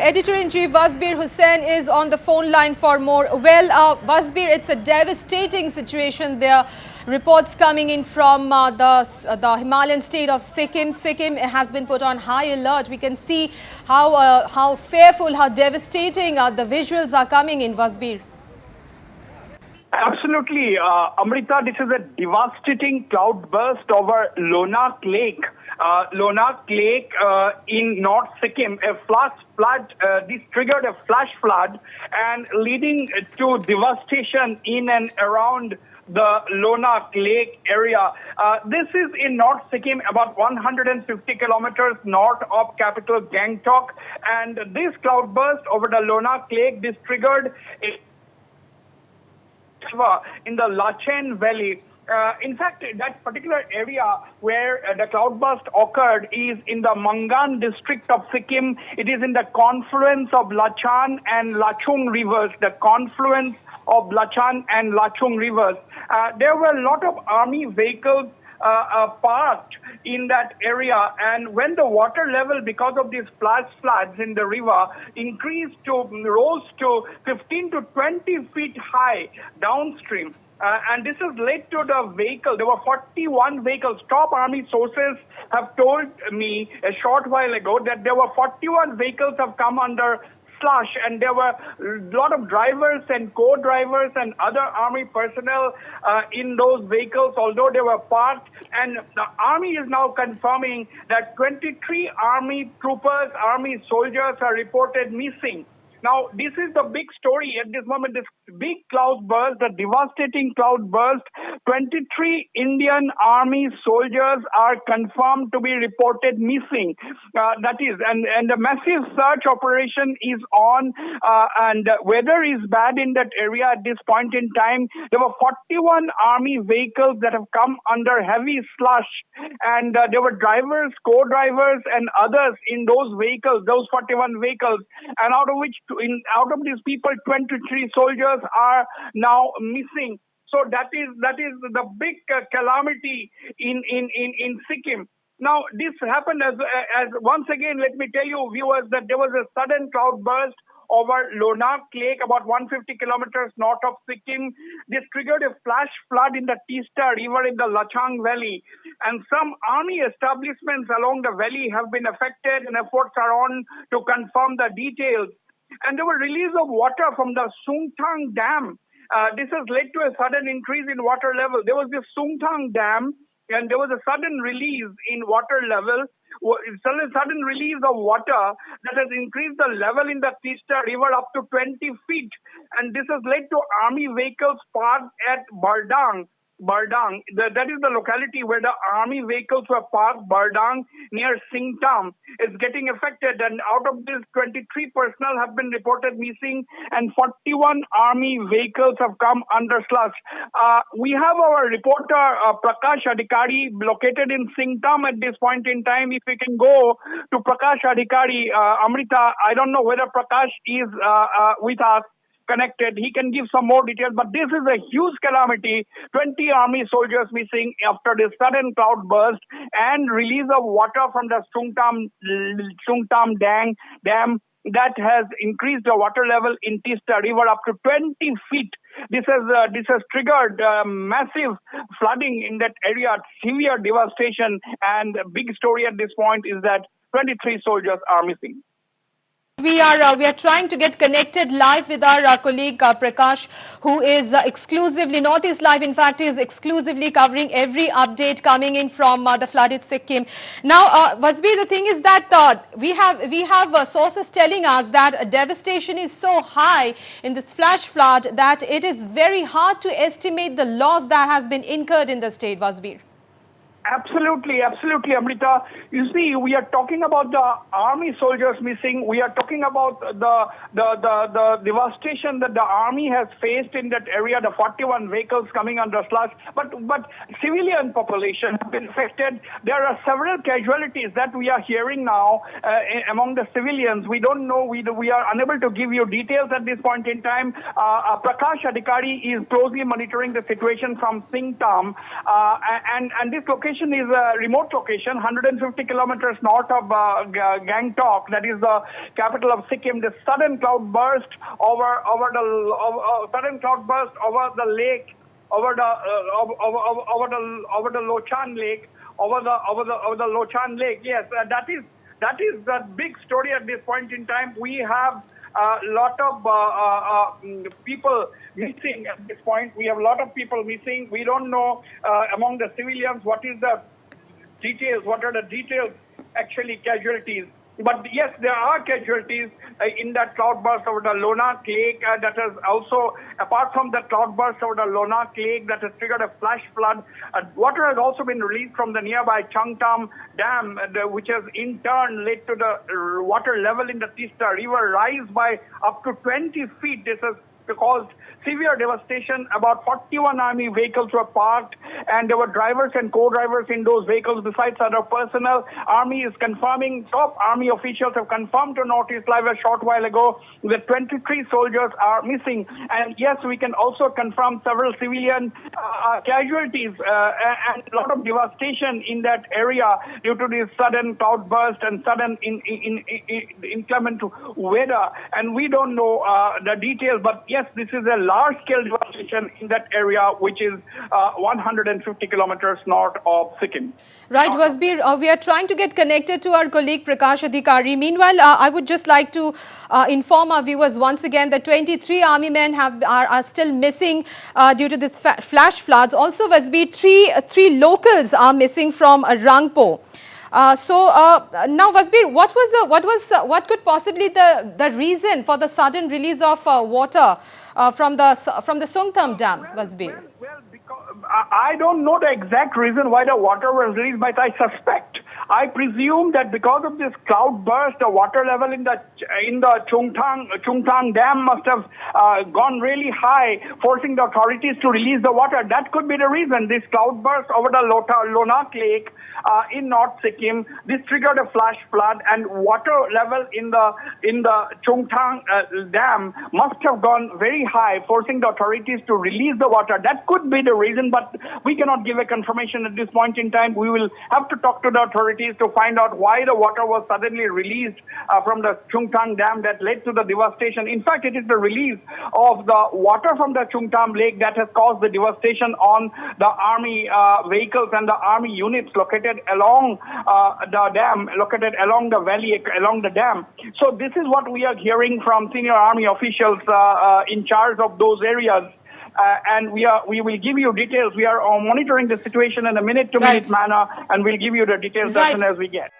editor-in-chief Wasbir Hussain is on the phone line for more. Well, Wasbir, it's a devastating situation there. Reports coming in from the Himalayan state of Sikkim. Sikkim has been put on high alert. We can see how fearful, how devastating the visuals are coming in, Wasbir. Absolutely, Amrita. This is a devastating cloudburst over 𝗏𝗏𝗏𝗧 Lake. 𝗏𝗏𝗏𝗧 Lake in North Sikkim, a flash flood. This triggered a flash flood and leading to devastation in and around the 𝗏𝗏𝗏𝗧 Lake area. This is in North Sikkim, about 150 kilometers north of capital Gangtok. And this cloudburst over the 𝗏𝗏𝗏𝗧 Lake, this triggered in the 𝗏𝗏𝗏𝗧 Valley. In fact, that particular area where the cloudburst occurred is in the Mangan district of Sikkim. It is in the confluence of Lachan and Lachung rivers, the confluence of Lachan and Lachung rivers. There were a lot of army vehicles parked in that area, and when the water level, because of these flash floods in the river, rose to 15 to 20 feet high downstream. And this has led to the vehicle. There were 41 vehicles. Top army sources have told me a short while ago that there were 41 vehicles have come under slush, and there were a lot of drivers and co-drivers and other army personnel in those vehicles, although they were parked. And the army is now confirming that 23 army troopers, army soldiers are reported missing. Now, this is the big story at this moment, this big cloudburst, the devastating cloudburst. 23 Indian Army soldiers are confirmed to be reported missing. That is, and the massive search operation is on, and weather is bad in that area at this point in time. There were 41 Army vehicles that have come under heavy slush, and there were drivers, co-drivers, and others in those vehicles, those 41 vehicles, and out of these people, 23 soldiers are now missing. So that is the big calamity in Sikkim. Now, this happened as once again, let me tell you, viewers, that there was a sudden cloudburst over 𝗏𝗏𝗏𝗧 Lake, about 150 kilometers north of Sikkim. This triggered a flash flood in the Teesta River in the Lachang Valley. And some army establishments along the valley have been affected, and efforts are on to confirm the details. And there was release of water from the Sungthang Dam. This has led to a sudden increase in water level. There was this Sungthang Dam, and there was a sudden release in water level, sudden release of water that has increased the level in the Teesta River up to 20 feet. And this has led to army vehicles parked at Bardang. That is the locality where the army vehicles were parked. Bardang near Singtam is getting affected, and out of this, 23 personnel have been reported missing, and 41 army vehicles have come under slush. We have our reporter 𝗡𝗢𝗥𝗧𝗛𝗘 located in Singtam at this point in time. If we can go to 𝗡𝗢𝗥𝗧𝗛𝗘, Amrita, I don't know whether Prakash is with us, connected. He can give some more details, but this is a huge calamity. 20 army soldiers missing after this sudden cloudburst and release of water from the Sungtam Dam that has increased the water level in Teesta River up to 20 feet. This has triggered massive flooding in that area, severe devastation, and the big story at this point is that 23 soldiers are missing. We are trying to get connected live with our colleague Prakash, who is exclusively, Northeast Live in fact is exclusively covering every update coming in from the flooded Sikkim. Now, Wasbir, the thing is that we have sources telling us that devastation is so high in this flash flood that it is very hard to estimate the loss that has been incurred in the state, Wasbir. Absolutely, Amrita. You see, we are talking about the army soldiers missing. We are talking about the devastation that the army has faced in that area, the 41 vehicles coming under slush. But civilian population have been affected. There are several casualties that we are hearing now among the civilians. We don't know. We are unable to give you details at this point in time. 𝗡𝗢𝗥𝗧𝗛𝗘 is closely monitoring the situation from Singtam, and this location location is a remote location, 150 kilometers north of Gangtok, that is the capital of Sikkim. The sudden cloud burst over the lake, over the Lochan Lake, over the Lochan Lake. Yes, that is the big story at this point in time. We have a lot of people missing at this point. We have a lot of people missing. We don't know among the civilians what are the details, actually casualties. But yes, there are casualties in that cloudburst over the Lonak Lake. That has also, apart from the cloudburst over the Lonak Lake, that has triggered a flash flood. Water has also been released from the nearby 𝗟𝗓𝗏 Dam, which has in turn led to the water level in the Teesta River rise by up to 20 feet. This has caused severe devastation. About 41 army vehicles were parked, and there were drivers and co-drivers in those vehicles besides other personnel. Army is confirming, top army officials have confirmed to Northeast Live a short while ago that 23 soldiers are missing. And yes, we can also confirm several civilian casualties and a lot of devastation in that area due to this sudden cloudburst and sudden inclement weather. And we don't know the details, but yes, this is a large-scale devastation in that area, which is 150 kilometers north of Sikkim. Right, Wasbir, we are trying to get connected to our colleague 𝗟𝗡𝗥𝗧𝗛𝗘. Meanwhile, I would just like to inform our viewers once again that 23 army men are still missing due to this flash floods. Also, Wasbir, three locals are missing from Rangpo. Now, Wasbir, what could possibly the reason for the sudden release of water from the 𝗟𝗓𝗏 Dam, Wasbir? Well, because I don't know the exact reason why the water was released, but I suspect. I presume that because of this cloud burst, the water level in the 𝗟𝗓𝗏 Dam must have gone really high, forcing the authorities to release the water. That could be the reason. This cloud burst over the Lonak Lake in North Sikkim, this triggered a flash flood, and water level in the 𝗟𝗓𝗏 Dam must have gone very high, forcing the authorities to release the water. That could be the reason, but we cannot give a confirmation at this point in time. We will have to talk to the authorities to find out why the water was suddenly released from the 𝗟𝗓𝗏 Dam that led to the devastation. In fact, it is the release of the water from the 𝗟𝗓𝗏 Lake that has caused the devastation on the army vehicles and the army units located along the dam, located along the valley, along the dam. So this is what we are hearing from senior army officials in charge of those areas. And we will give you details. We are monitoring the situation in a minute-to-minute manner, and we'll give you the details as soon as we get.